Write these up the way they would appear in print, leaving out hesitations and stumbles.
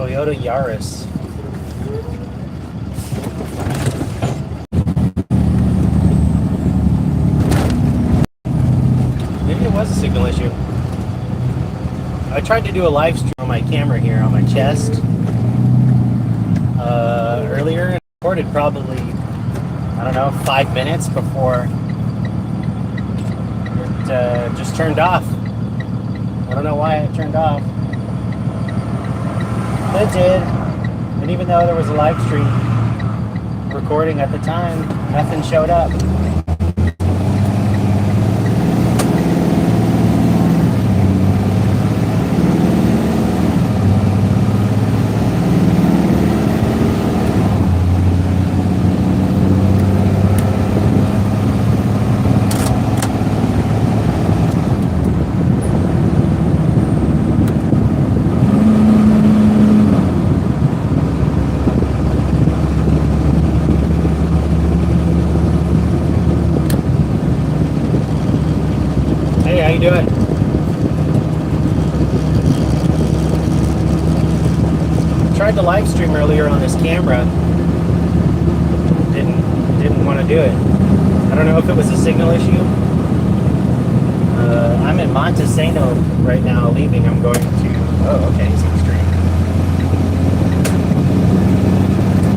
Toyota Yaris. Maybe it was a signal issue. I tried to do a live stream on my camera here on my chest earlier, and recorded probably, I don't know, 5 minutes before it just turned off. I don't know why it turned off. It did. And even though there was a live stream recording at the time, nothing showed up. Doing? Tried to live stream earlier on this camera. Didn't want to do it. I don't know if it was a signal issue. I'm in Montesano right now, leaving. I'm going to. Oh, okay, Livestream.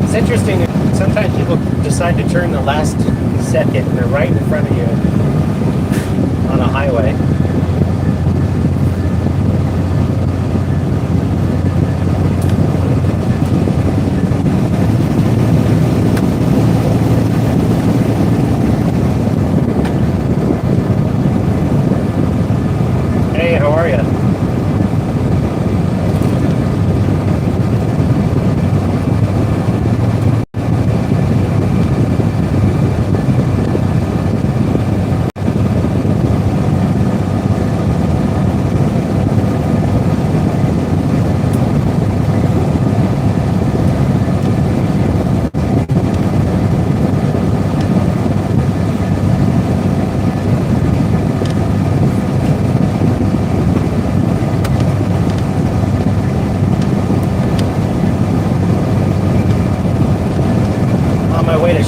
It's interesting. Sometimes people decide to turn the last second, and they're right in front of you on a highway. Hey, how are you?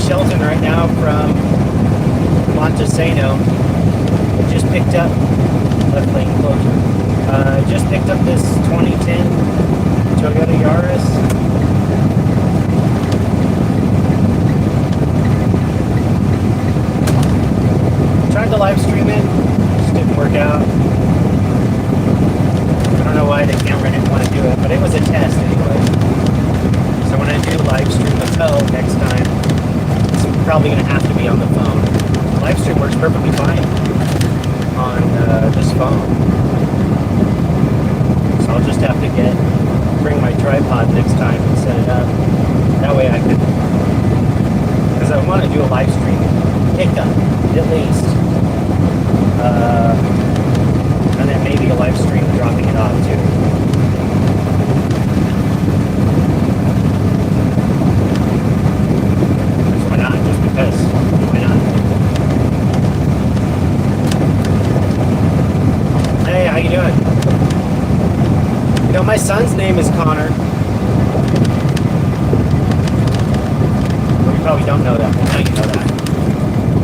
Shelton right now from Montesano. Just picked up left lane closure. Just picked up this 2010 Toyota Yaris. Tried to live stream it, just didn't work out. I don't know why the camera didn't want to do it, but it was a test anyway. So when I do live stream the tow next time, probably going to have to be on the phone. Livestream works perfectly fine on this phone. So I'll just have to bring my tripod next time and set it up. That way I can, because I want to do a live stream pickup at least. And then maybe a live stream dropping it off too. Why not? Hey, how you doing? You know, my son's name is Connor. Well, you probably don't know that, but now you know that.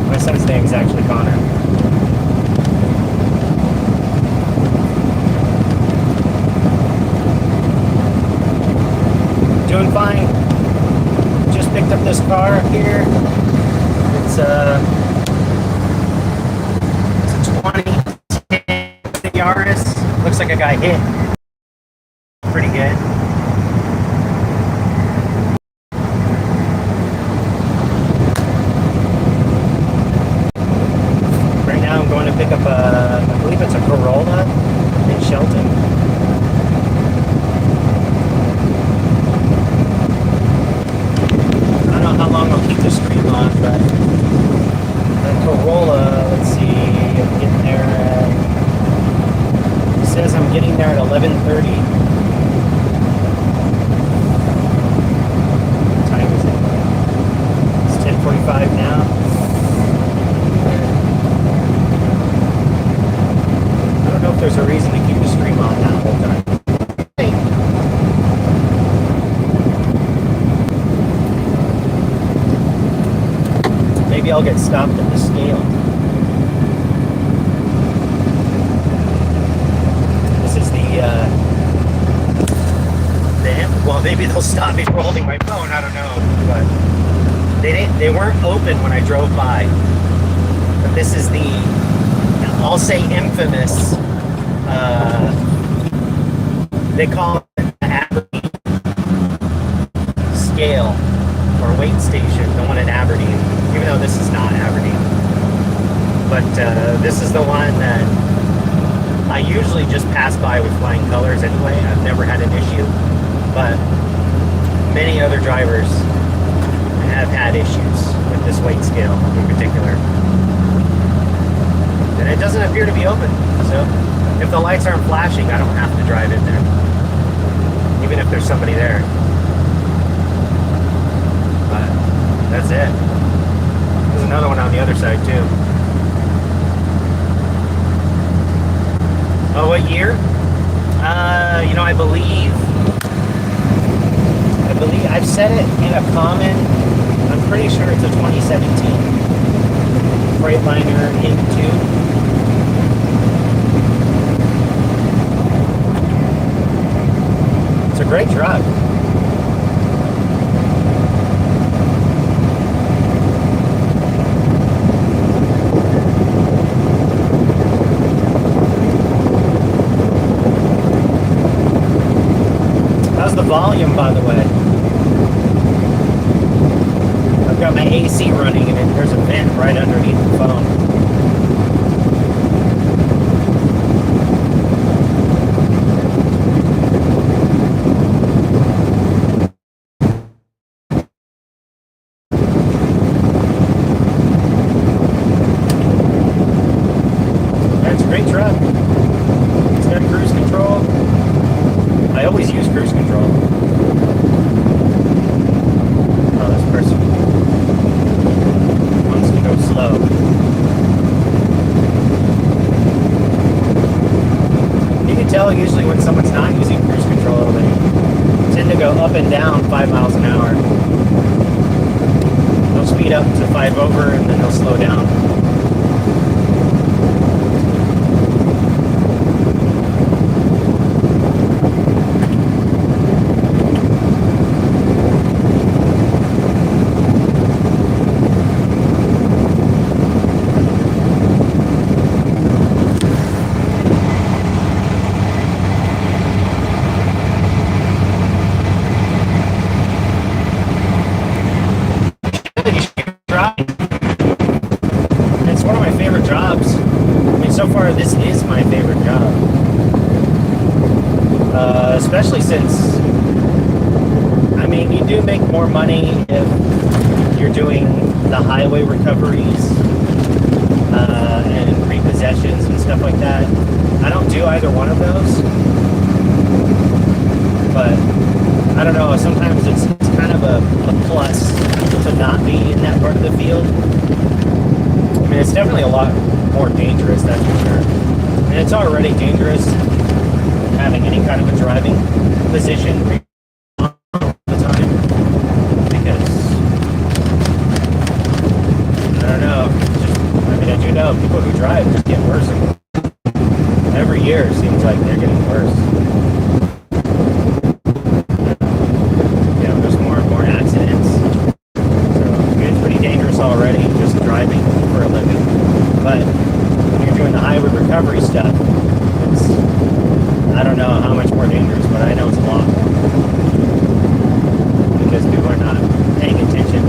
My son's name is actually Connor. Doing fine. Just picked up this car here. It's a 2010 Yaris. Looks like a guy hit. Pretty good. Right now I'm going to pick up I believe it's a Corolla in Shelton. I don't know how long I'll keep the stream on, but the Corolla, let's see, I'm getting there at, it says I'm getting there at 11:30. What time is it? It's 10:45 now. I don't know if there's a reason to keep the stream on that whole time. Hey. I'll get stopped at the scale. This is well, maybe they'll stop me for holding my phone, I don't know, but they weren't open when I drove by. But this is the, I'll say infamous, they call it the Aberdeen scale or weight station, the one in Aberdeen, even though this is not Aberdeen. But this is the one that I usually just pass by with flying colors anyway. I've never had an issue, but many other drivers have had issues with this weight scale in particular. And it doesn't appear to be open, so if the lights aren't flashing, I don't have to drive in there, even if there's somebody there. But that's it. There's another one on the other side too. Oh, what year? I believe I've said it in a comment. I'm pretty sure it's a 2017 Freightliner Inc. 2. It's a great truck. How's the volume, by the way? I've got my AC running and there's a vent right underneath the phone. That's a great truck. It's got cruise control. I always use cruise control. Oh, this person wants to go slow. You can tell usually when someone's not using cruise control, they tend to go up and down 5 miles an hour. They'll speed up to 5 over and then they'll slow down. This is my favorite job, especially since, you do make more money if you're doing the highway recoveries and repossessions and stuff like that. I don't do either one of those, but I don't know, sometimes it's kind of a plus to not be in that part of the field. It's definitely a lot more dangerous, that's for sure. And it's already dangerous having any kind of a driving position all the time, because I don't know, I do know people who drive just get worse. Every year it seems like they're getting worse. There's more and more accidents. So it's pretty dangerous already just driving for a living. But when you're doing the highway recovery stuff, I don't know how much more dangerous, but I know it's a lot more. Because people are not paying attention.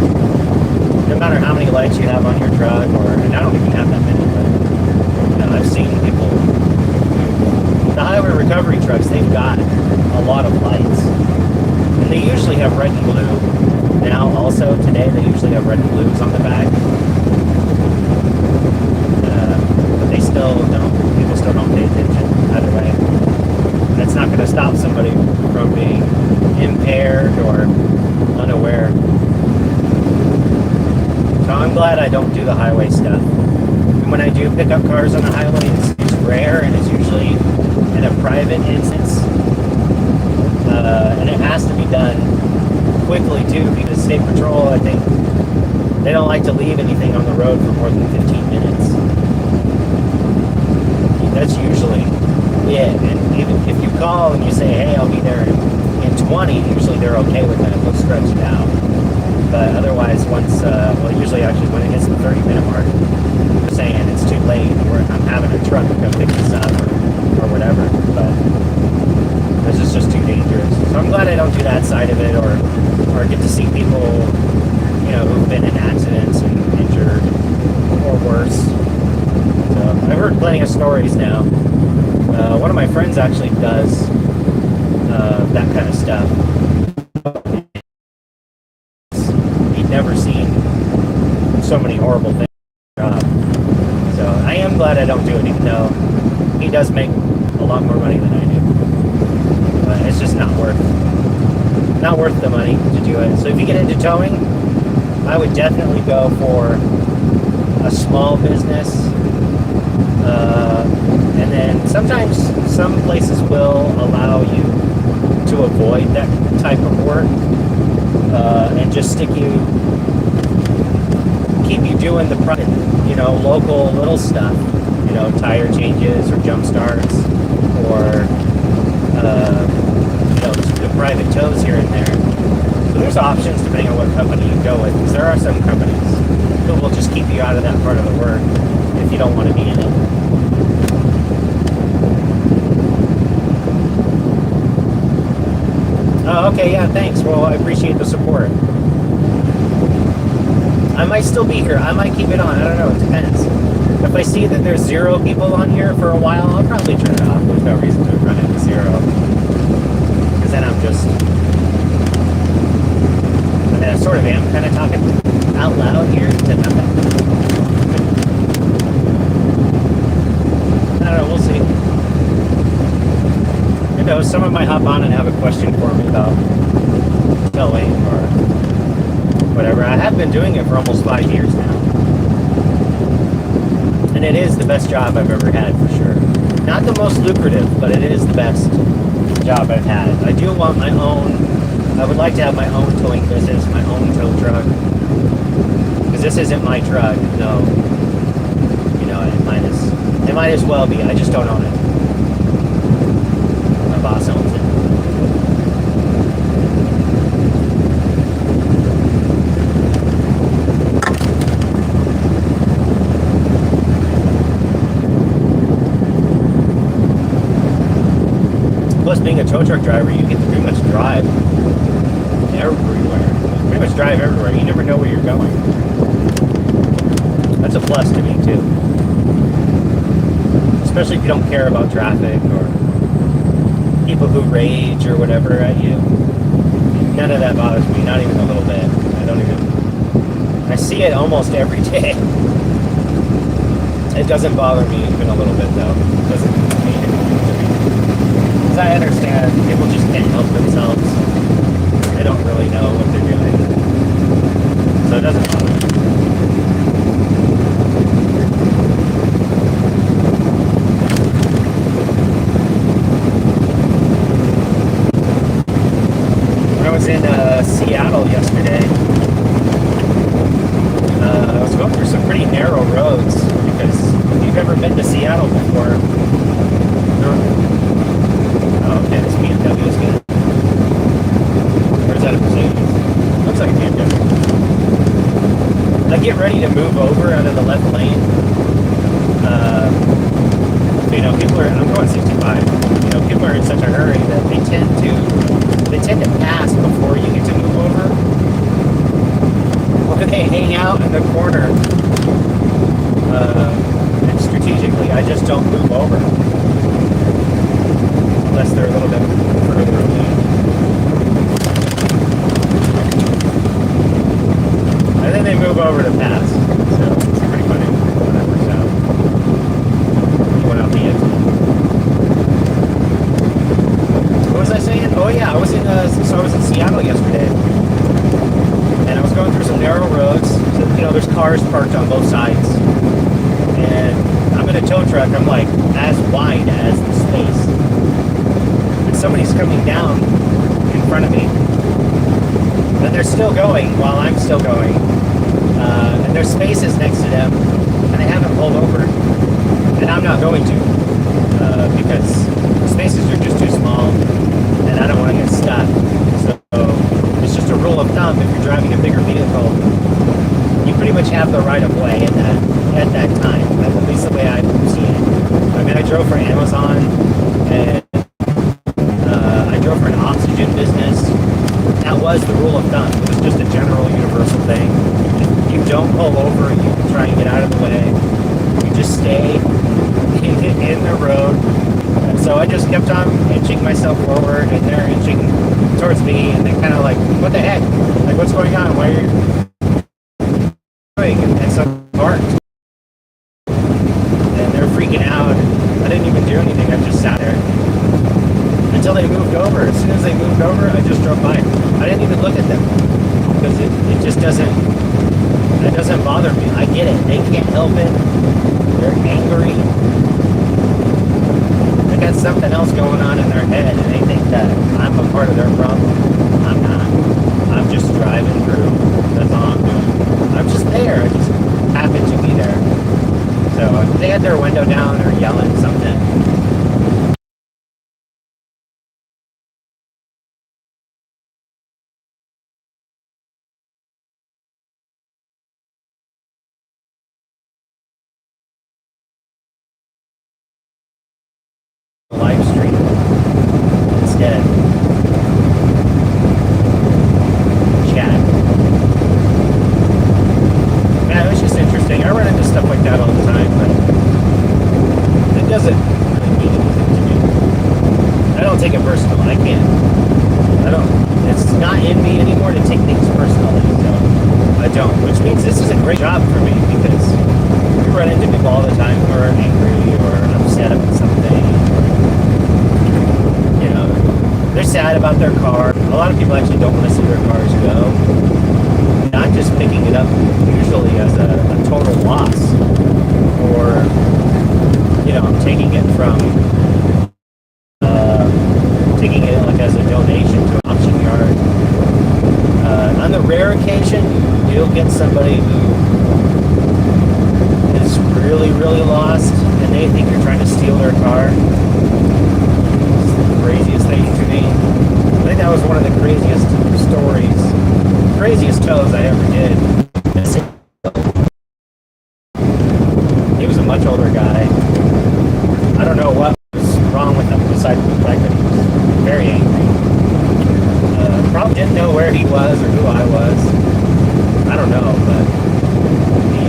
No matter how many lights you have on your truck, and I don't even have that many, but I've seen people. The highway recovery trucks, they've got a lot of lights. And they usually have red and blue. Now also, today, they usually have red and blues on the back. People still don't pay attention either way. That's not going to stop somebody from being impaired or unaware. So I'm glad I don't do the highway stuff. And when I do pick up cars on the highway, it's rare, and it's usually in a private instance. And it has to be done quickly too, because State Patrol, I think, They don't like to leave anything on the road for more than 15 minutes. That's usually it. And even if you call and you say, hey, I'll be there in 20, usually they're okay with that. They'll stretch it out. But otherwise, once, usually actually when it hits the 30-minute mark, they're saying it's too late, or I'm having a truck to come pick this up, or whatever. But this is just too dangerous. So I'm glad I don't do that side of it, or get to see people, who've been in accidents and injured, or worse. So I've heard plenty of stories now. One of my friends actually does that kind of stuff. He'd never seen so many horrible things. So I am glad I don't do it, even though he does make a lot more money than I do. But it's just not worth the money to do it. So if you get into towing, I would definitely go for a small business. And then sometimes some places will allow you to avoid that type of work and just keep you doing the private, local little stuff, tire changes or jump starts, or the private tows here and there. So there's options depending on what company you go with, because there are some companies who will just keep you out of that part of the work if you don't want to be in it. Oh, okay, yeah, thanks. Well, I appreciate the support. I might still be here. I might keep it on. I don't know. It depends. If I see that there's 0 people on here for a while, I'll probably turn it off. There's no reason to run it to 0. Because then I'm just... I mean, I sort of am kind of talking out loud here to nothing. I don't know. We'll see. Someone might hop on and have a question for me about towing or whatever. I have been doing it for almost 5 years now. And it is the best job I've ever had, for sure. Not the most lucrative, but it is the best job I've had. I do want my own, I would like to have my own towing business, my own tow truck. Because this isn't my truck, no. It might as well be. I just don't own it. Boss owns it. Plus, being a tow truck driver, you get to pretty much drive everywhere. Pretty much drive everywhere. You never know where you're going. That's a plus to me, too. Especially if you don't care about traffic or people who rage or whatever at you. None of that bothers me, not even a little bit. I see it almost every day. It doesn't bother me even a little bit, though. It doesn't mean anything to me. Because I understand people just can't help themselves. They don't really know what they're doing. So it doesn't bother me. I was in Seattle yesterday. I was going through some pretty narrow roads, because if you've ever been to Seattle before, okay, this BMW is good. Or is that a Mercedes? Looks like a BMW. I get ready to move over out of the left lane. I'm going 65. People are in such a hurry that they tend to pass before you get to move over. Or they hang out in the corner. And strategically, I just don't move over. Unless they're a little bit further away. And then they move over to pass. So it's pretty funny when that works out. Going out the exit. What was I saying? Oh yeah, I was in Seattle yesterday, and I was going through some narrow roads. So, there's cars parked on both sides, and I'm in a tow truck. I'm like as wide as the space, and somebody's coming down in front of me, and they're still going while I'm still going. there's spaces next to them, and they haven't pulled over. And I'm not going to, because the spaces are just too small, and I don't want to get stuck. So it's just a rule of thumb, if you're driving a bigger vehicle, you pretty much have the right of way at that time. That's at least the way I see it. I mean, I drove for Amazon, and I drove for an oxygen business. That was the rule of thumb. It was just a general universal thing. You don't pull over, you try and get out of the way. You just stay in the road. And so I just kept on inching myself forward, and they're inching towards me, and they're kind of like, what the heck? Like, what's going on? Why are you doing? And so I barked. And they're freaking out. I didn't even do anything. I just sat there until they moved over. As soon as they moved over, I just drove by. I didn't even look at them because it just doesn't bother me. I get it. They can't help it. They're angry. They got something else going on in their head, and they think that I'm a part of their problem. I'm not. I'm just driving through. That's all I'm doing. I'm just there. I just happen to be there. So they had their window down or yelling something. Livestream instead. Chat. Man, it was just interesting. I run into stuff like that all the time, but it doesn't really mean anything to me. I don't take it personal. I can't. It's not in me anymore to take things personally, so I don't. Which means this is a great job for me, because we run into people all the time who are angry or upset about something. They're sad about their car. A lot of people actually don't want to see their cars go. And I'm just picking it up usually as a total loss. Or, I'm taking it like as a donation to an auction yard. On the rare occasion, you'll get somebody who is really, really lost, and they think you're trying to steal their car. Craziest thing to me. I think that was one of the craziest tows I ever did. He was a much older guy. I don't know what was wrong with him besides the fact that he was very angry. Probably didn't know where he was or who I was. I don't know, but he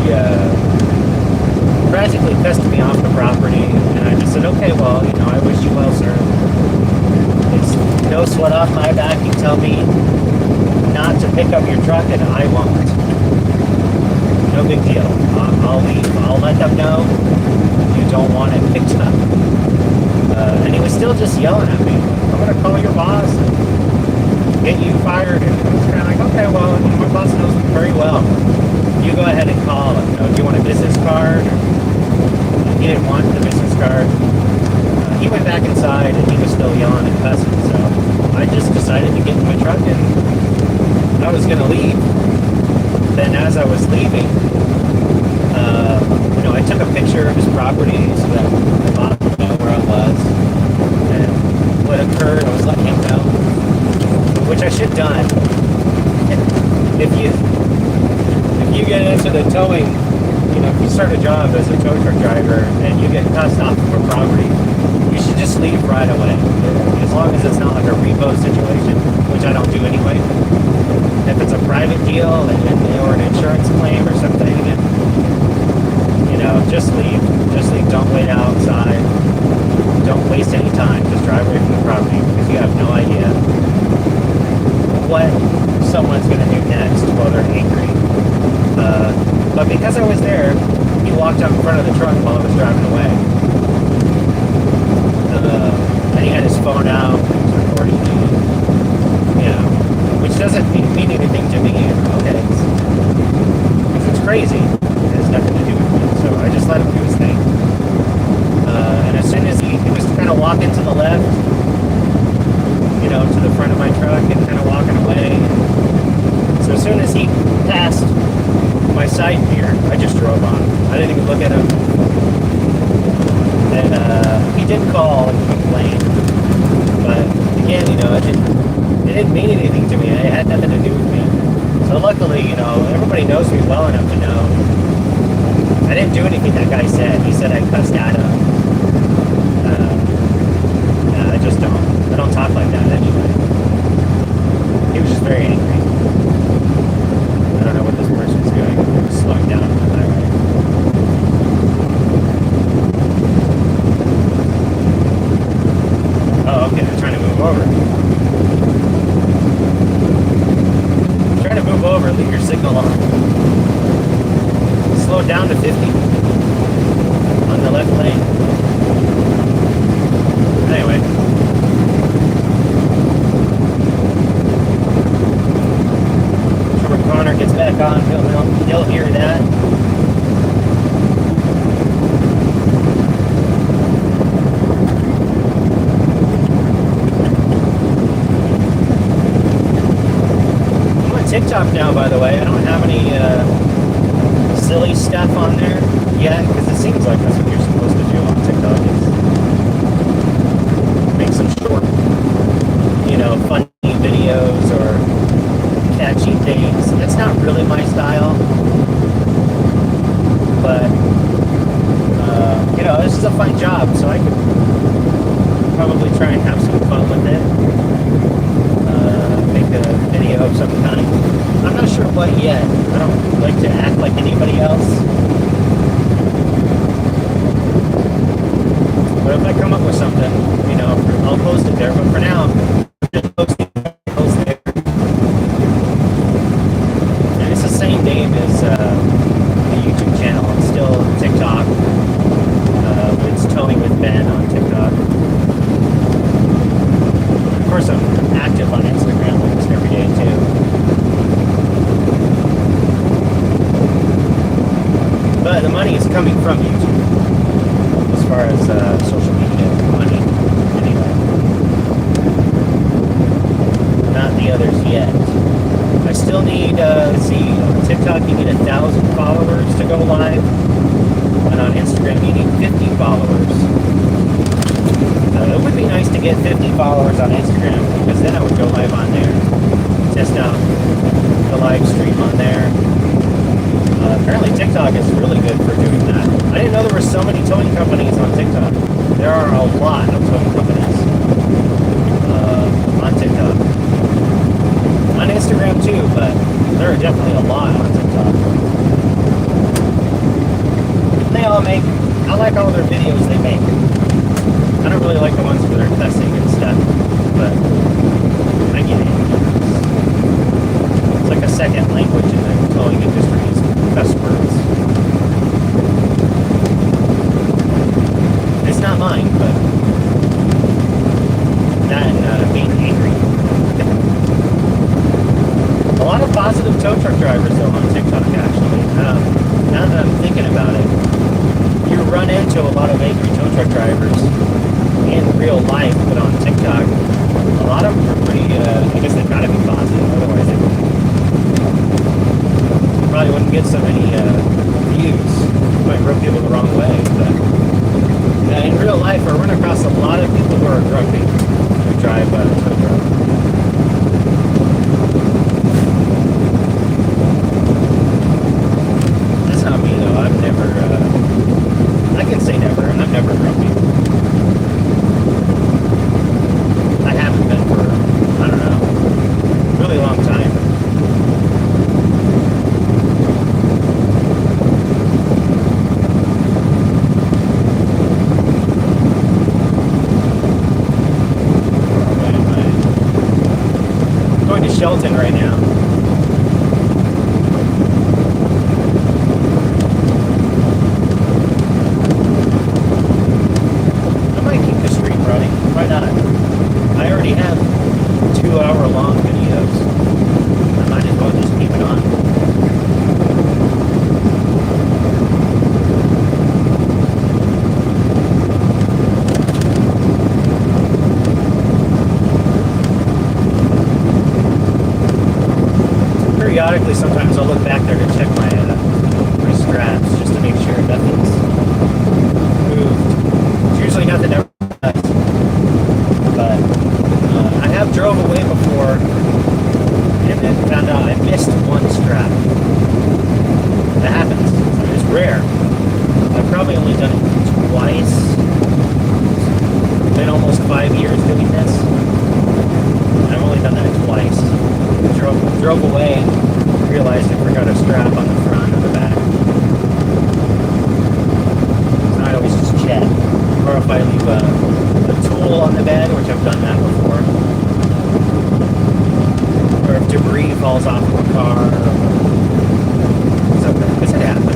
practically pissed me off the property, and I just said, okay, well, I wish you well, sir. It's no sweat off my back. You tell me not to pick up your truck, and I won't. No big deal. I'll leave. I'll let them know you don't want it picked up. And he was still just yelling at me. I'm going to call your boss and get you fired. And I was kind of like, okay, well, my boss knows me very well. You go ahead and call him. Do you want a business card? He didn't want the business card. He went back inside, and he was still yelling and cussing, so I just decided to get in my truck, and I was going to leave. Then as I was leaving, I took a picture of his property so that the boss would know where I was and what occurred. I was letting him know, which I should have done. If you get into the towing, if you start a job as a tow truck driver and you get cussed off of a property, you should just leave right away. As long as it's not like a repo situation, which I don't do anyway. If it's a private deal or an insurance claim or something, and, just leave. Just leave. Don't wait outside. Don't waste any time. Just drive away from the property, because you have no idea what someone's going to do next while they're angry. But because I was there, he walked up in front of the truck while I was driving away. And he had his phone out, he was recording me, which doesn't mean anything to me. Okay, because it's crazy. It has nothing to do with me. So I just let him do his thing. And as soon as he was kind of walking to the left, to the front of my truck and kind of walking away. So as soon as he passed my my side mirror. I just drove on. I didn't even look at him. And he did call and complain. But again, you know, it didn't mean anything to me. It had nothing to do with me. So luckily, you know, everybody knows me well enough to know I didn't do anything that guy said. He said I cussed at him. I just don't. I don't talk like that anyway. He was just very angry. I don't know what this person's doing. They're slowing down on the highway. Oh, okay. They're trying to move over. Trying to move over. Leave your signal on. Slow down to 50 on the left lane. Anyway. So when Connor gets back on, he'll hear that. I'm on TikTok now, by the way. I don't have any silly stuff on there yet, because it seems like that's what you're supposed to do on TikTok, is make some short, you know, funny videos or catchy things. That's not really my style, but you know, this is a fun job, so I could probably try and have some fun with it. Make a video of some kind. I'm not sure what yet. I don't like to act like anybody else. But if I come up with something, you know, I'll post it there. But for now, I'm just posting post there. And it's the same name as the YouTube channel. It's still TikTok. But it's Towing with Ben on TikTok. Of course, I'm active on Instagram almost every day too. But the money is coming from YouTube, as far as social media money, anyway. Not the others yet. I still need, let's see, on TikTok you need 1,000 followers to go live, and on Instagram you need 50 followers. It would be nice to get 50 followers on Instagram, because then I would go live on there, test out the live stream on there. Apparently TikTok is really good for doing that. I didn't know there were so many towing companies on TikTok. There are a lot of towing companies on TikTok. On Instagram too, but there are definitely a lot on TikTok. They all make, I like all their videos they make. I don't really like the ones where they're cussing and stuff, but I get it. It's like a second language in the towing industry, is cuss words. It's not mine, but that and being angry. A lot of positive tow truck drivers though on TikTok actually. Now that I'm thinking about it, you run into a lot of angry tow truck drivers in real life, but on TikTok, a lot of them are pretty, I guess they've got to be positive, otherwise they probably wouldn't get so many views. Might rub people the wrong way, but in real life, I run across a lot of people who are grumpy who drive tow truck. That's not me though. I've never, I can say never, and I'm never grumpy. I haven't been for, I don't know, a really long time. I'm going to Shelton right now. I might keep the stream running. Why not? I already have 2-hour-long videos. I might as well just keep it on. Periodically, sometimes I'll look back there to check my maps just to make sure nothing's moved. It's usually nothing ever does. But I have drove away before and then found out I missed one strap. That happens. It's rare. I've probably only done it twice. It's been almost 5 years doing this. I've only done that twice. Drove away and realized I forgot a strap on the front or the back. So I always just check. Or if I leave a tool on the bed, which I've done that before. Or if debris falls off of a car. Something. Because it happens.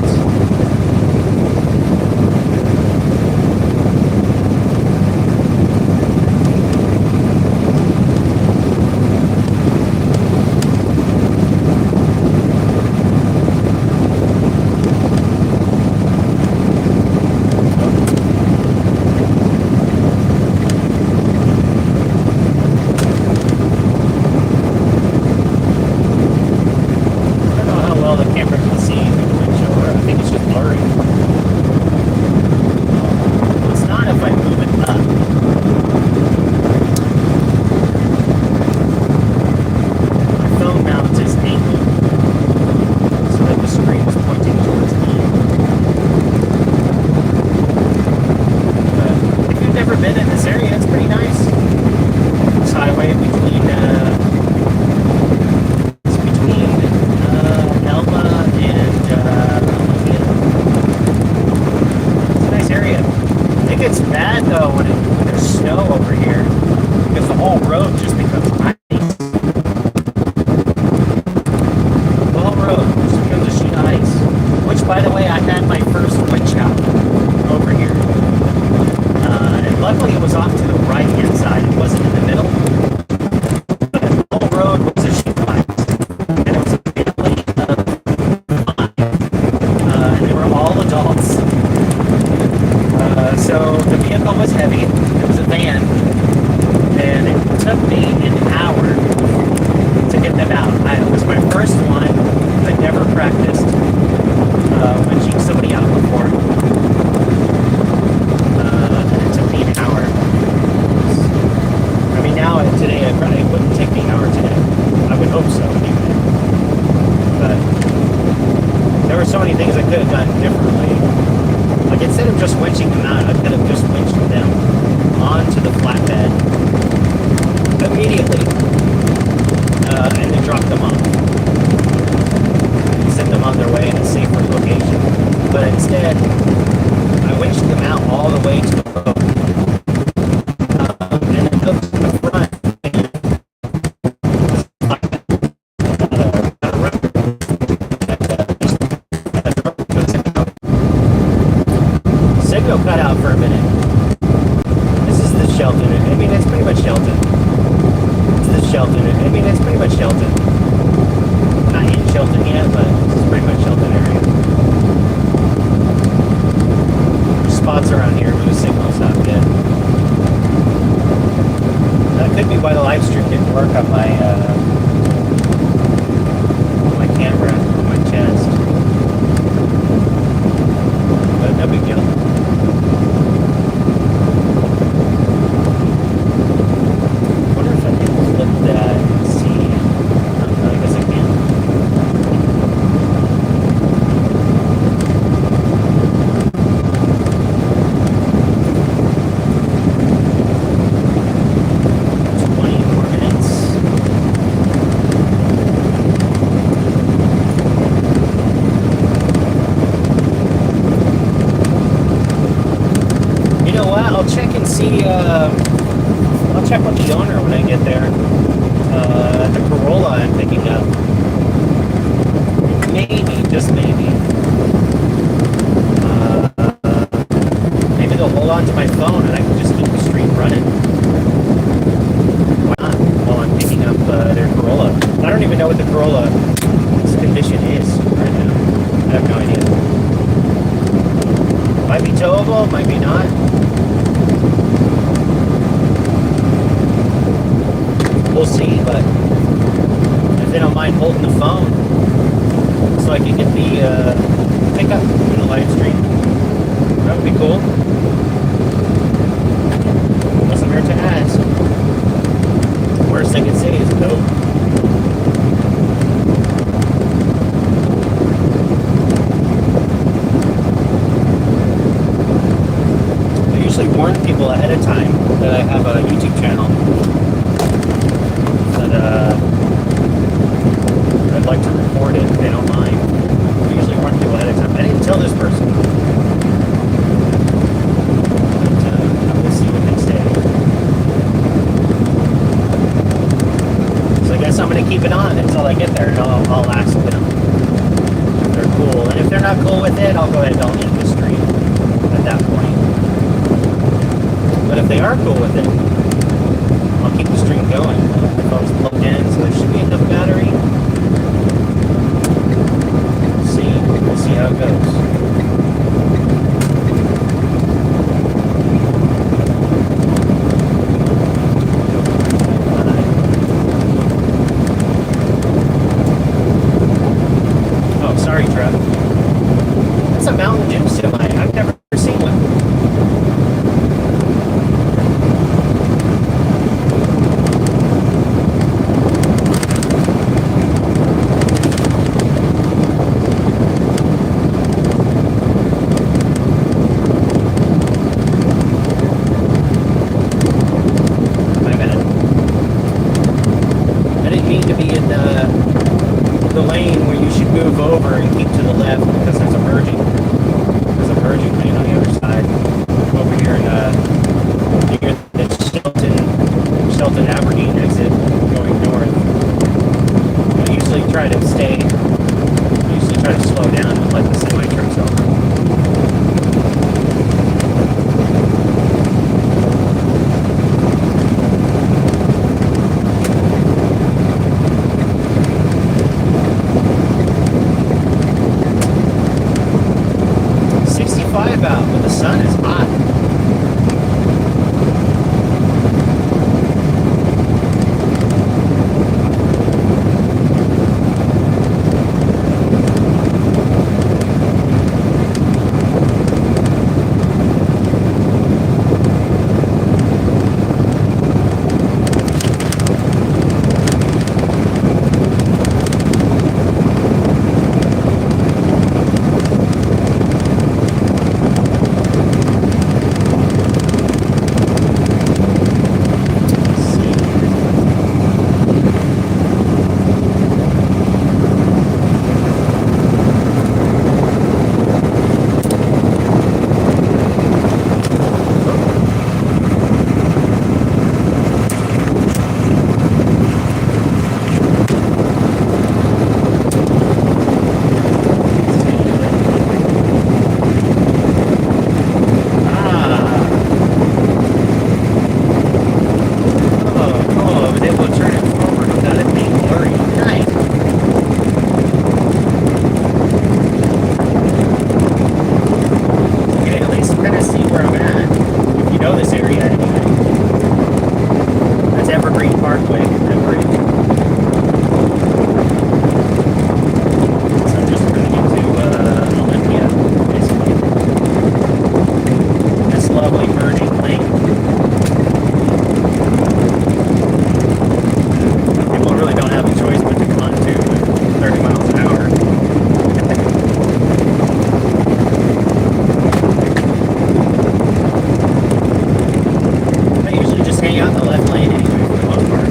Cut out for a minute. This is the Shelton. I mean, it's pretty much Shelton. It's the Shelton. I mean, it's pretty much Shelton. Not in Shelton yet, but it's pretty much Shelton area. There's spots around here where the signal's not good. That could be why the live stream didn't work on my camera, on my chest. But no big deal. I'll check with the owner when I get there. The Corolla I'm picking up. Maybe, just maybe. Maybe they'll hold on to my phone and I can just keep the stream running. Why not? While I'm picking up their Corolla. I don't even know what the Corolla's condition is right now. I have no idea. Might be towable, might be not. We'll see, but if they don't mind holding the phone so I can get the up in a live stream. That would be cool. Doesn't hurt to ask. Worst I can say is no. I usually warn people ahead of time that I have a YouTube channel that I'd like to record it if they don't mind. I usually warn people ahead of time. I didn't tell this person. But we'll see what they say. So I guess I'm going to keep it on until I get there, and I'll ask them if they're cool. And if they're not cool with it, I'll go ahead and I'll end the stream at that point. But if they are cool with it, I'll keep the stream going. The phone's plugged in, so there should be enough battery. We'll see how it goes. Oh, sorry, Trev. That's a Mountain Dew semi. I've never seen one. Over and keep to the left because there's a merging lane on the other side. Over here near the Shelton Aberdeen exit going north. I usually try to slow down and let the semi trucks over. Out, but the sun is hot. Stay on the left lane anyway, for the most part.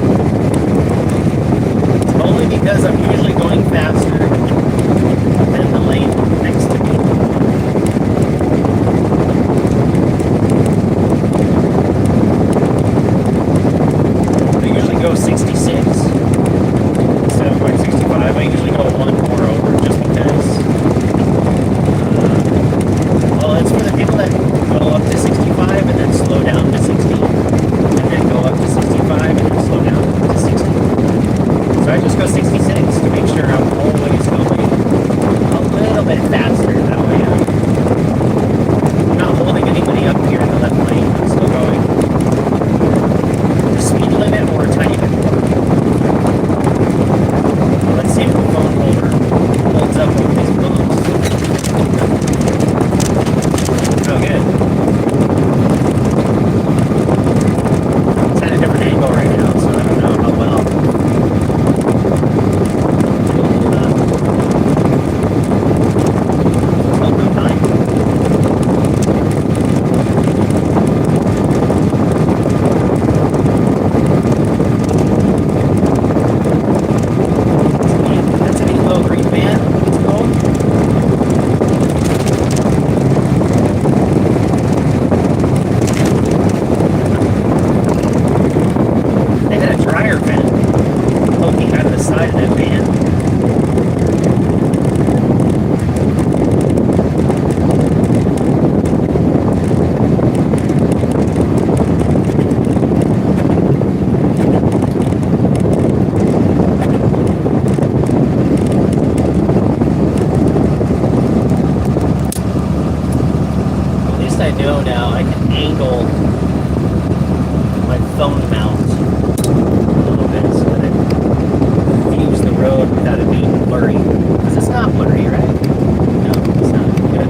dryer vent poking out of the side of that van. I know now I can angle my phone mount a little bit so that it views the road without it being blurry. Because it's not blurry, right? No, it's not. Good.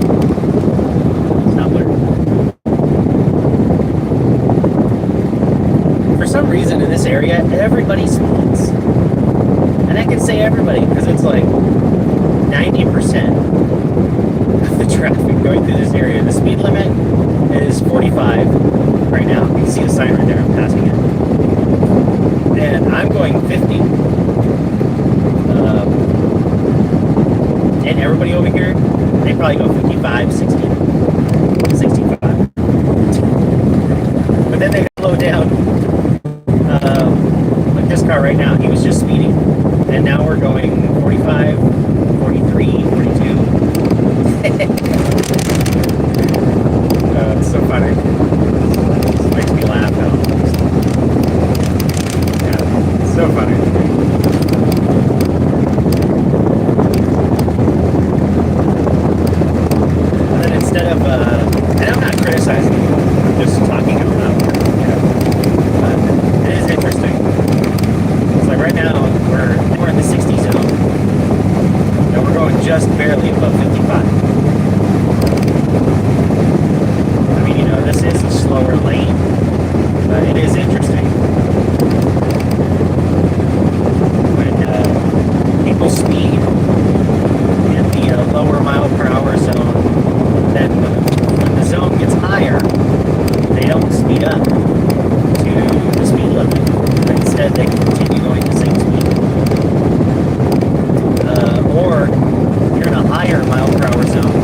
It's not blurry. For some reason in this area, everybody speeds. And I can say everybody because it's like 90% of the traffic going through this area. The speed limit is 45 right now. You can see the sign right there. I'm passing it. And I'm going 50. And everybody over here, they probably go 55, 60, 65. But then they slow down. Like this car right now, he was just speeding. And now we're going 45, 43, 42. It's so funny. It makes me laugh now. Yeah, it's so funny. And then instead of, and I'm not criticizing you, I'm just talking out loud. But it is interesting. It's like right now, we're in the 60 zone. And we're going just barely above 55. This is a slower lane, but it is interesting when people speed in the lower mile per hour zone. Then when the zone gets higher, they don't speed up to the speed limit, but instead they continue going the same speed. Or you're in a higher mile per hour zone,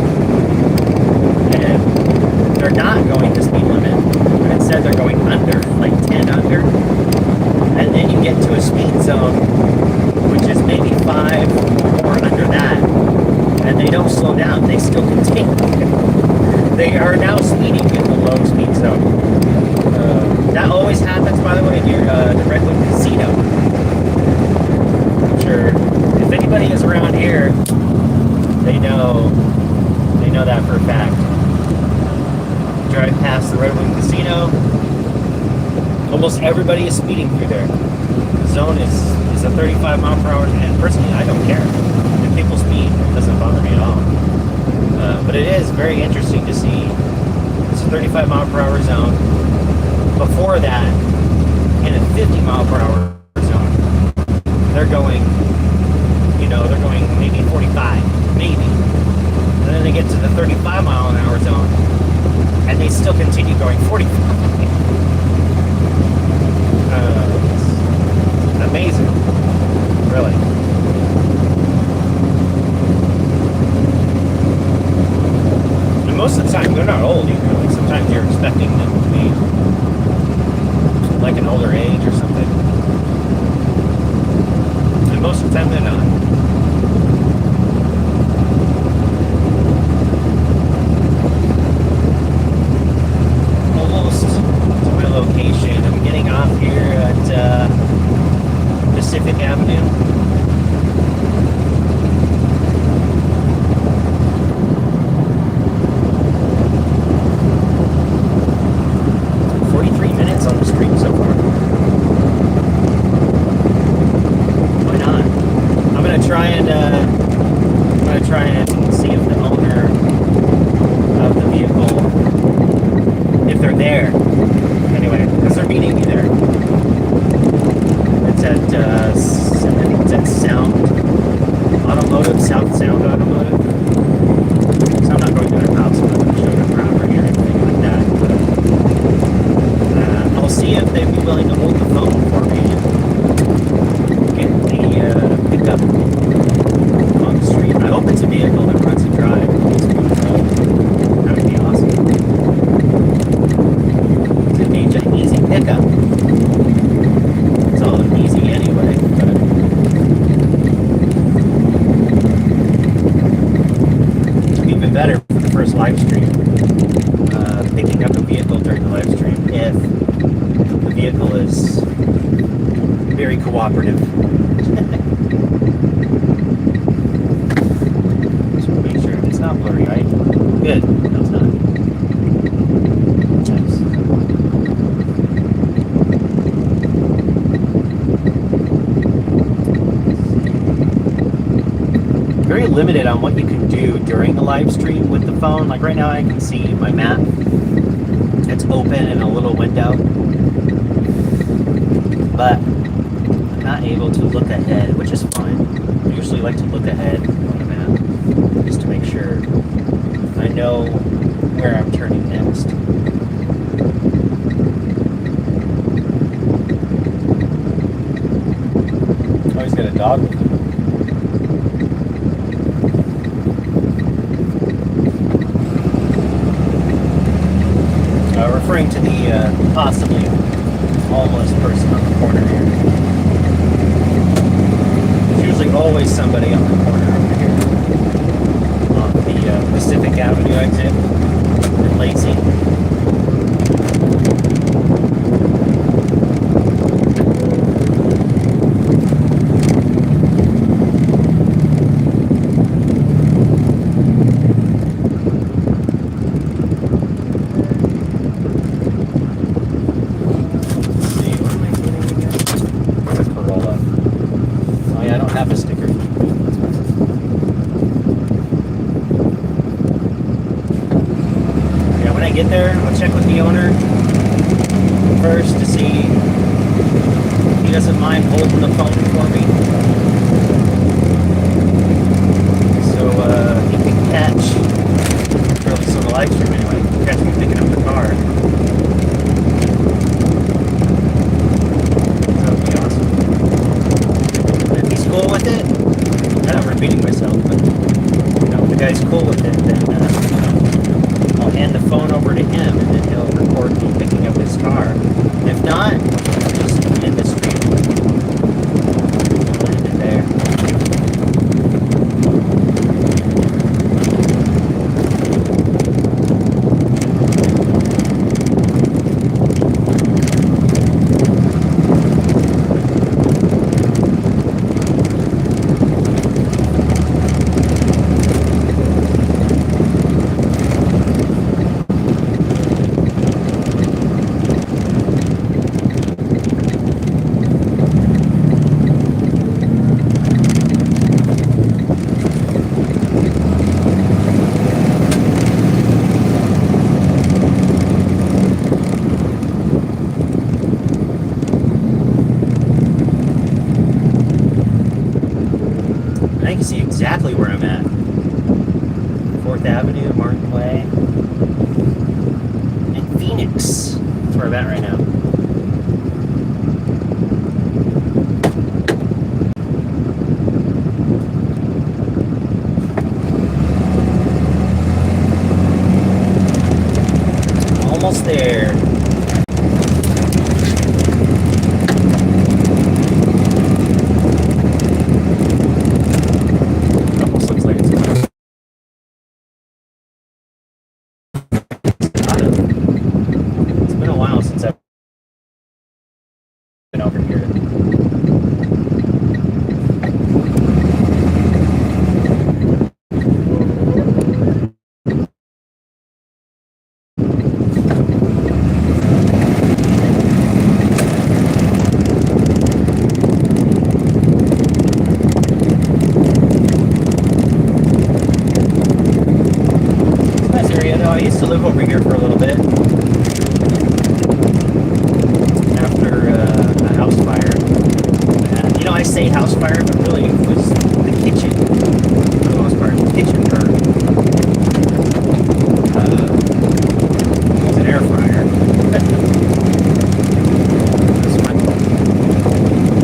and they're not going the speed limit, but instead they're going under, like 10 under, and then you get to a speed zone, which is maybe 5 or under that, and they don't slow down, they still continue. They are now speeding in the low speed zone. That always happens, by the way, near the Redwood Casino. I'm sure if anybody is around here, they know that for a fact. Drive past the Redwood Casino, almost everybody is speeding through there. The zone is a 35 mile per hour, and personally, I don't care. If people speed, it doesn't bother me at all. But it is very interesting to see. It's a 35 mile per hour zone. Before that, in a 50 mile per hour zone, they're going maybe 45, maybe. And then they get to the 35 mile an hour zone, and they still continue going 45. It's amazing, really. And most of the time, they're not old either. Like sometimes you're expecting them to be like an older age or something. And most of the time, they're not. Location. I'm getting off here at Pacific Avenue. On the street so far. Why not? I'm gonna try and see if the owner of the vehicle, if they're there. Anyway, because they're meeting me there. It's at I think it's at Sound Automotive, South Sound Automotive. So I'm not going to their house, I'm not going to show their property or anything like that. But, I'll see if they'd be willing to hold the phone for me and get the pickup on the street. I hope it's a vehicle that runs a drive. That would be awesome. It's an easy pickup. That's all it needs. cooperative. Just want to make sure it's not blurry, right? Good. No, it's not. Nice. Very limited on what you can do during the live stream with the phone. Like right now I can see my map. It's open in a little window. But I'm not able to look ahead, which is fine. I usually like to look ahead on the map just to make sure I know where I'm turning next. Oh, he's got a dog with him. Referring to the possibly homeless person on the corner here. There's usually always somebody on the corner over here on the Pacific Avenue exit in Lacey. Get there, I'll check with the owner first to see if he doesn't mind holding the phone for me, so he can catch, or at least on the live stream anyway, catch me picking up the car. That would be awesome. And if he's cool with it, I'm repeating myself, but you know, if the guy's cool with it, then I'll hand the phone over to him, and then he'll record me picking up his car. And if not, I'll just end the stream. I'll end it there. I can see exactly where I'm at. 4th Avenue, Martin Way. In Phoenix. That's where I'm at right now. Almost there. Over here. Nice area though. I used to live over here for a little bit. House fire. You know, I say house fire, but really it was the kitchen for the most part. The kitchen burned. It was an air fryer. This one.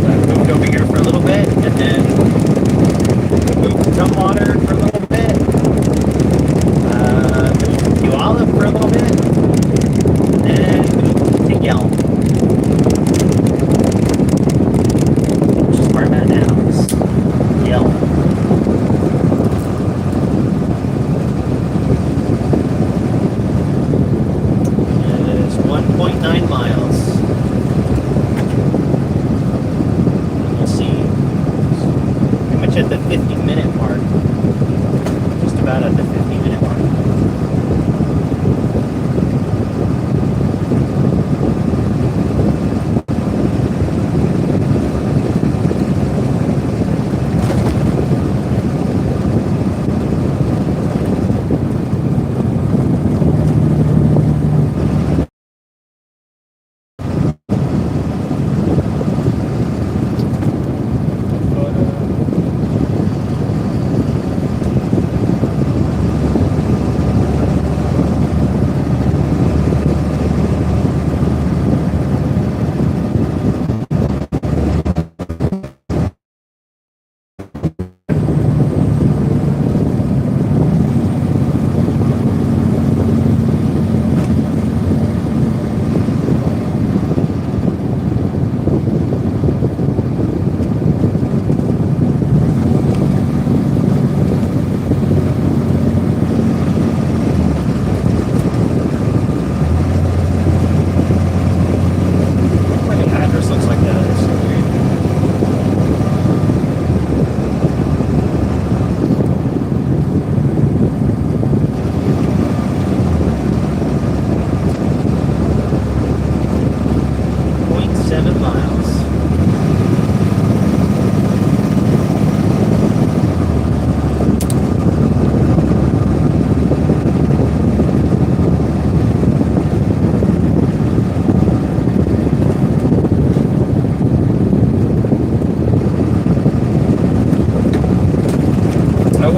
I moved over here for a little bit, and then moved to Tumwater for a little bit. Moved to Puyallup for a little bit, and moved to Yelm.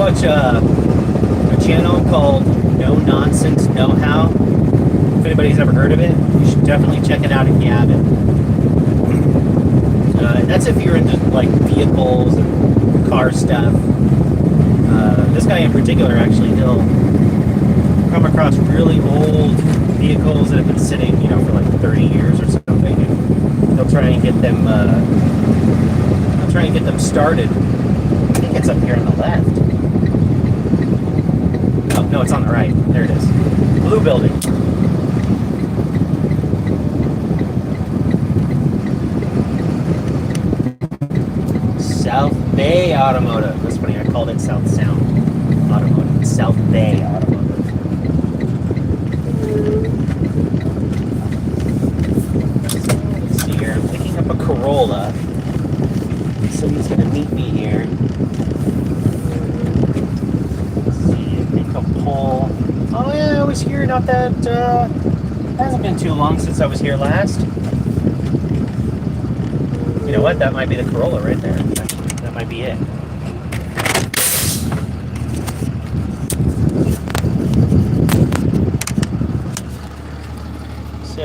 watch a channel called No Nonsense Know How. If anybody's ever heard of it, you should definitely check it out if you haven't. That's if you're into like vehicles and car stuff. This guy in particular, actually, he'll come across really old vehicles that have been sitting, you know, for like 30 years or something, and he'll try and get them. He'll try and get them started. I think it's up here on the left. Oh no, it's on the right. There it is. Blue building. South Bay Automotive. That's funny. I called it South Sound Automotive. South Bay Automotive. Let's see here. I'm picking up a Corolla. Somebody's going to meet me here. Let's see. I think I'll pull. Oh yeah, I was here not that. Hasn't been too long since I was here last. You know what? That might be the Corolla right there. Actually, that might be it. So,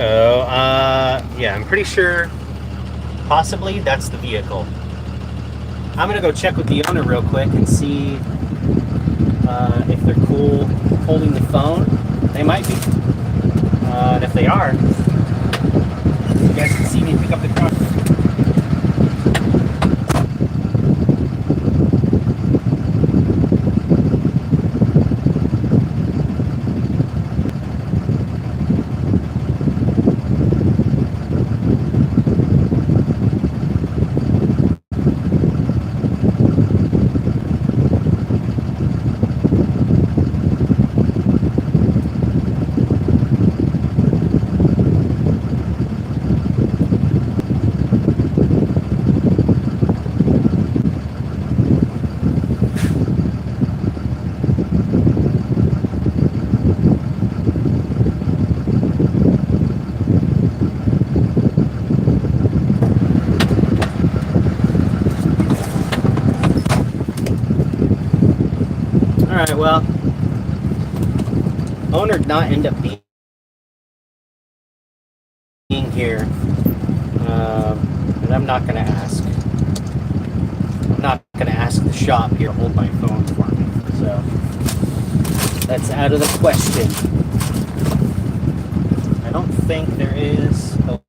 yeah, I'm pretty sure possibly that's the vehicle. I'm going to go check with the owner real quick and see if they're cool holding the phone. They might be. And if they are, you guys can see me pick up the car. Alright, well, owner did not end up being here, and I'm not going to ask. I'm not going to ask the shop here to hold my phone for me, so that's out of the question. I don't think there is a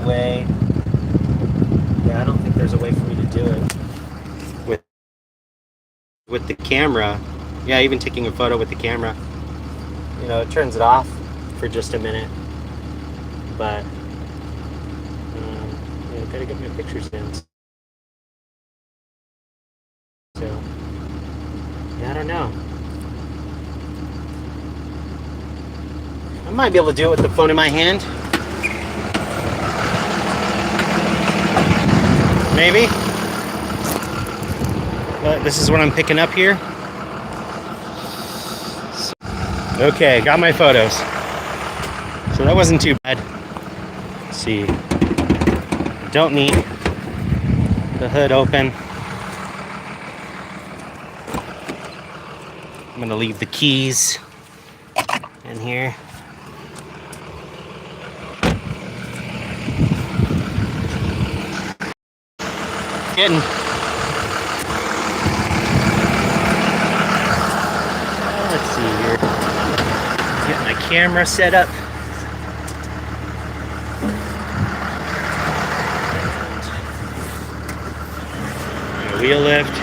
way. Yeah, I don't think there's a way for me to do it with the camera. Yeah, even taking a photo with the camera, you know, it turns it off for just a minute. But yeah, gotta get my pictures in. So yeah, I don't know. I might be able to do it with the phone in my hand. Maybe. But this is what I'm picking up here. Okay, got my photos. So that wasn't too bad. Let's see. Don't need the hood open. I'm gonna leave the keys in here. Getting. Let's see here. Get my camera set up. My wheel lift.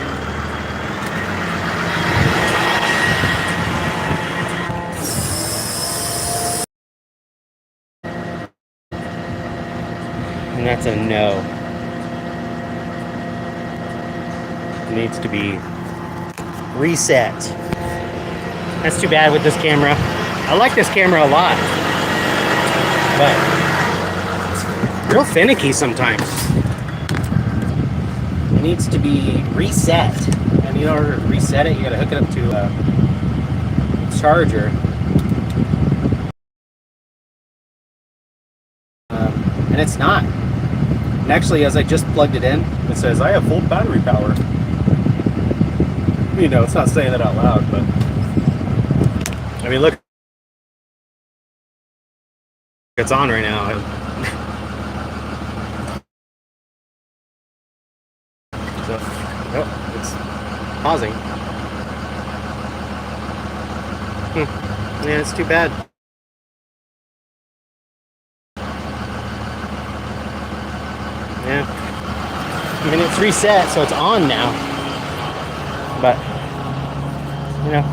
And that's a no. It needs to be reset. That's too bad with this camera. I like this camera a lot, but it's real finicky sometimes. It needs to be reset, and in order to reset it, you gotta hook it up to a charger. And it's not. And actually, as I just plugged it in, it says I have full battery power. You know, it's not saying that out loud, but I mean, look, it's on right now. So, oh, it's pausing. Yeah, it's too bad. Yeah. I mean, it's reset, so it's on now. But, you know,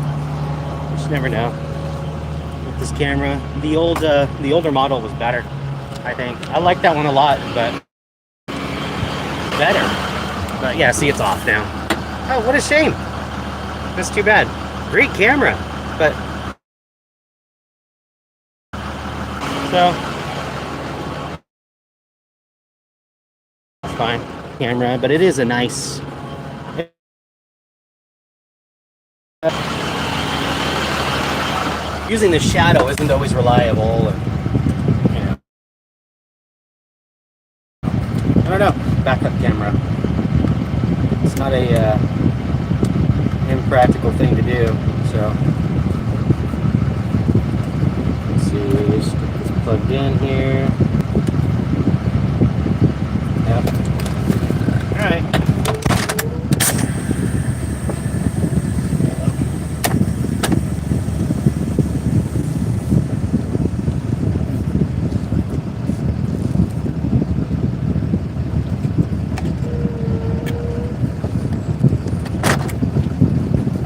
you just never know. With this camera, the older model was better, I think. I like that one a lot, but better. But yeah, see, it's off now. Oh, what a shame. That's too bad. Great camera, but so it's fine camera, but it is a nice. Using the shadow isn't always reliable, and, you know. I don't know. Backup camera. It's not a impractical thing to do. So let's see. Just get this plugged in here. Yep. All right.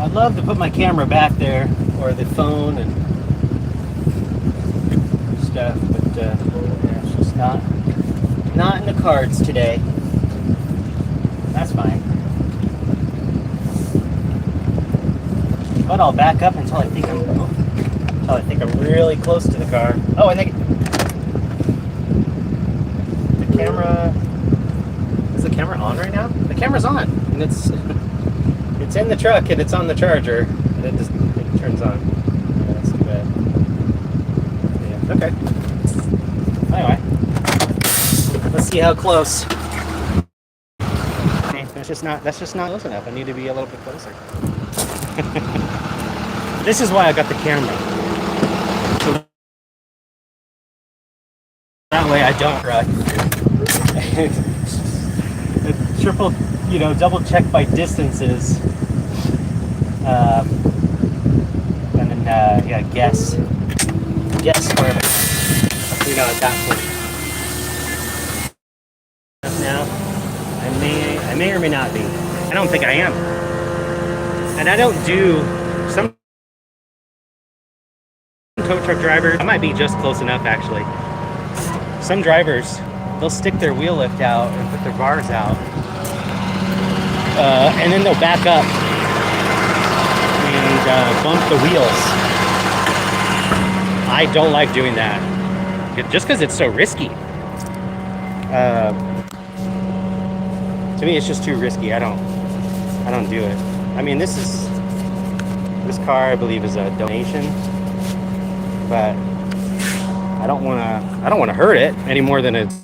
I'd love to put my camera back there, or the phone and stuff, but yeah, it's just not in the cards today. That's fine. But I'll back up until I think I'm really close to the car. Oh, I think the camera is the camera on right now? The camera's on, and it's in the truck and it's on the charger, and it turns on. Yeah, that's too bad. Yeah, okay. Anyway, let's see how close. Okay, that's just not close enough. I need to be a little bit closer. This is why I got the camera. So that way I don't run. Triple, double check by distances. And then, guess where at that point. Now, I may or may not be. I don't think I am. And I don't do some tow truck drivers. I might be just close enough, actually. Some drivers, they'll stick their wheel lift out and put their bars out. And then they'll back up and bump the wheels. I don't like doing that, just because it's so risky. To me, it's just too risky. I don't do it. I mean, this car, I believe, is a donation, but I don't want to hurt it any more than it's.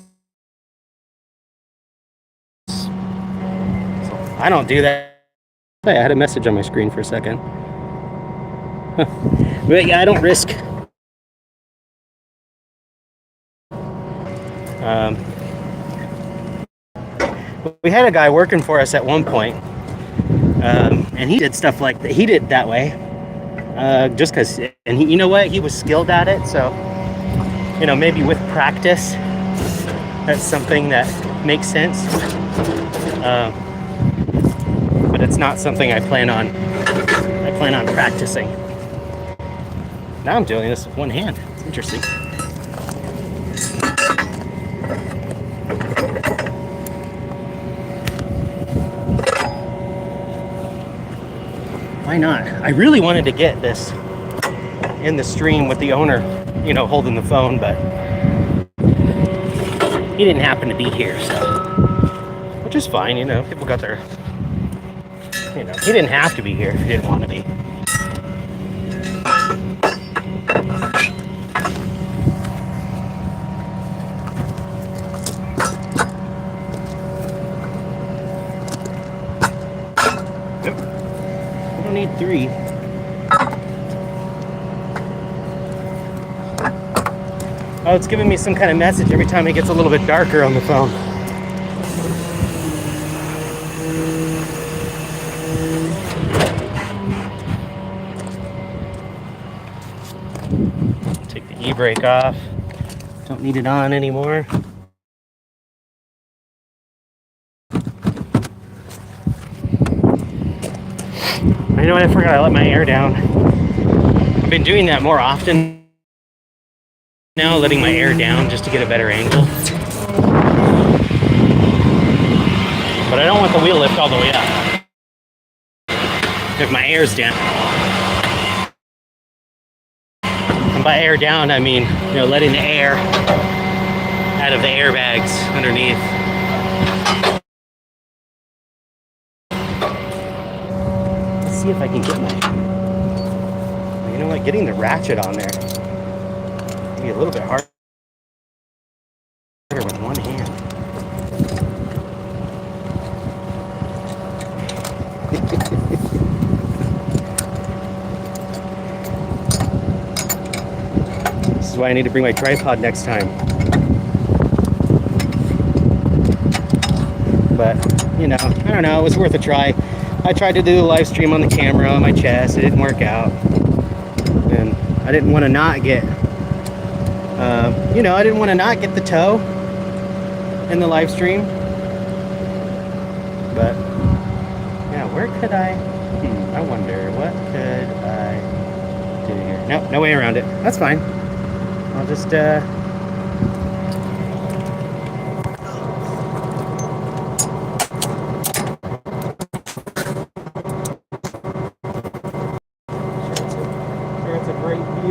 So I don't do that. Hey, I had a message on my screen for a second. But yeah, I don't risk. We had a guy working for us at one point, and he did stuff like that. He did it that way, just because. And you know what? He was skilled at it, so maybe with practice, that's something that makes sense. But it's not something I plan on practicing. Now I'm doing this with one hand. It's interesting. Why not? I really wanted to get this in the stream with the owner, holding the phone, but he didn't happen to be here, so, which is fine, people got their, he didn't have to be here if he didn't want to be. don't need 3. Oh, it's giving me some kind of message every time it gets a little bit darker on the phone. Take the e-brake off. Don't need it on anymore. You know what? I forgot I let my air down. I've been doing that more often now, letting my air down just to get a better angle. But I don't want the wheel lift all the way up if my air's down. And by air down, I mean, letting the air out of the airbags underneath. Let's see if I can get getting the ratchet on there may be a little bit harder with one hand. This is why I need to bring my tripod next time. But, I don't know, it was worth a try. I tried to do a live stream on the camera on my chest. It didn't work out. And I didn't want to not get, I didn't want to not get the toe in the live stream. But, yeah, where could I wonder, what could I do here? Nope, no way around it. That's fine. I'll just,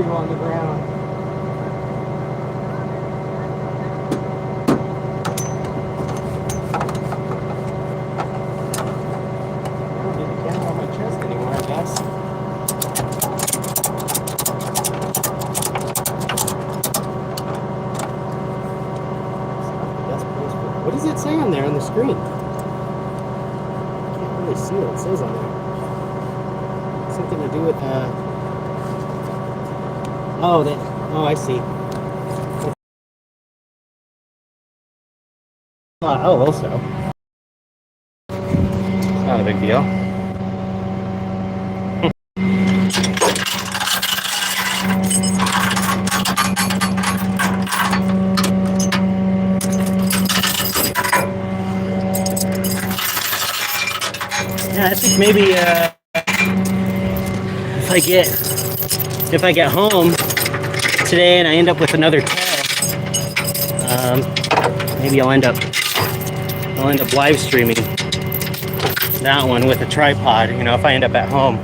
on the ground. I don't need the camera on my chest anymore, I guess. What does it say on there on the screen? I can't really see what it says on there. Something to do with I see. Also. It's not a big deal. Yeah, I think maybe if I get home today and I end up with another test, maybe I'll end up live streaming that one with a tripod, if I end up at home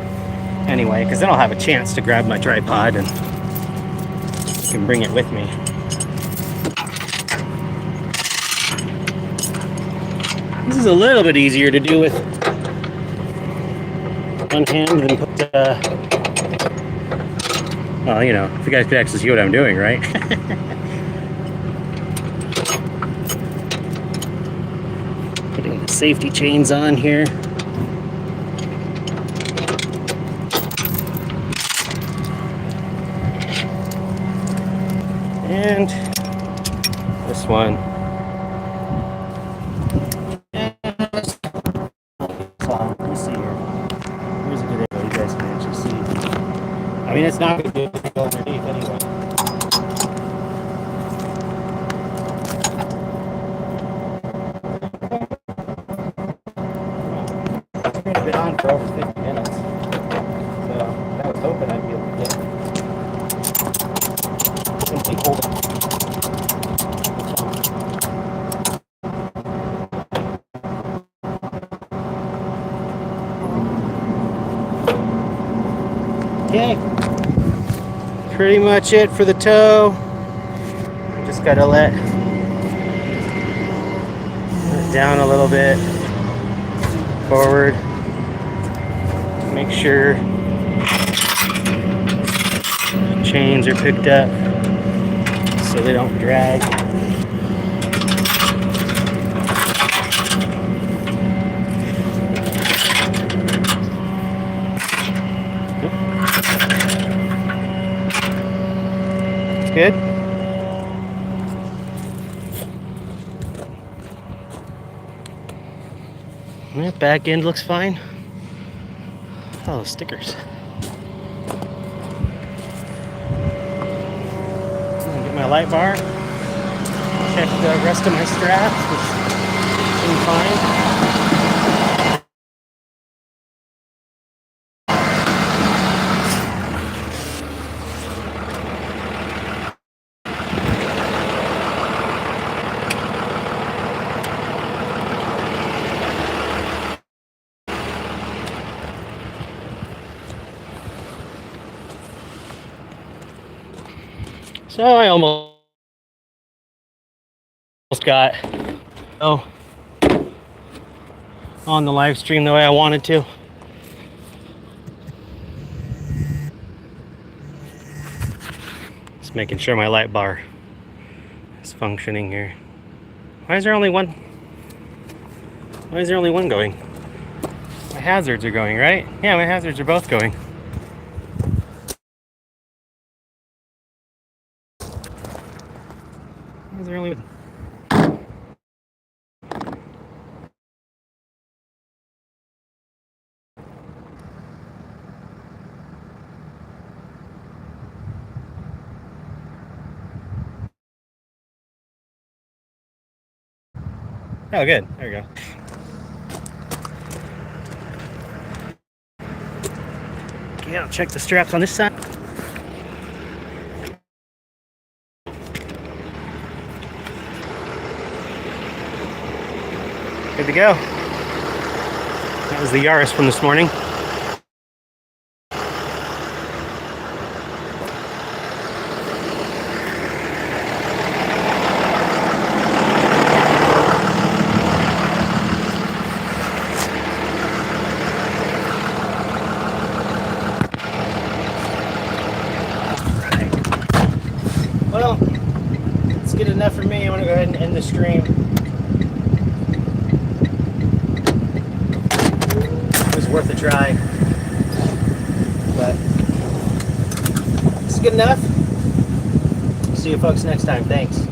anyway, because then I'll have a chance to grab my tripod and I can bring it with me. This is a little bit easier to do with one hand than put well, if you guys could actually see what I'm doing, right? Putting the safety chains on here. And this one. So, let me see here. Here's a good angle you guys can actually see. I mean, it's not going to go underneath anyway. It's been on for over 50 minutes. So I was hoping I'd be able to get simply hold it. Okay. Pretty much it for the toe. Just gotta let it down a little bit forward. Make sure chains are picked up so they don't drag. good. Yeah, back end looks fine. Oh, those stickers. Get my light bar. Check the rest of my straps, which seem fine. So I almost got on the live stream the way I wanted to. Just making sure my light bar is functioning here. Why is there only one? Why is there only one going? My hazards are going, right? Yeah, my hazards are both going. Why is there only one? Oh, good. There we go. Okay, I'll check the straps on this side. Good to go. That was the Yaris from this morning. Well, it's good enough for me. I want to go ahead and end the stream. It was worth a try. But it's good enough. See you folks next time. Thanks.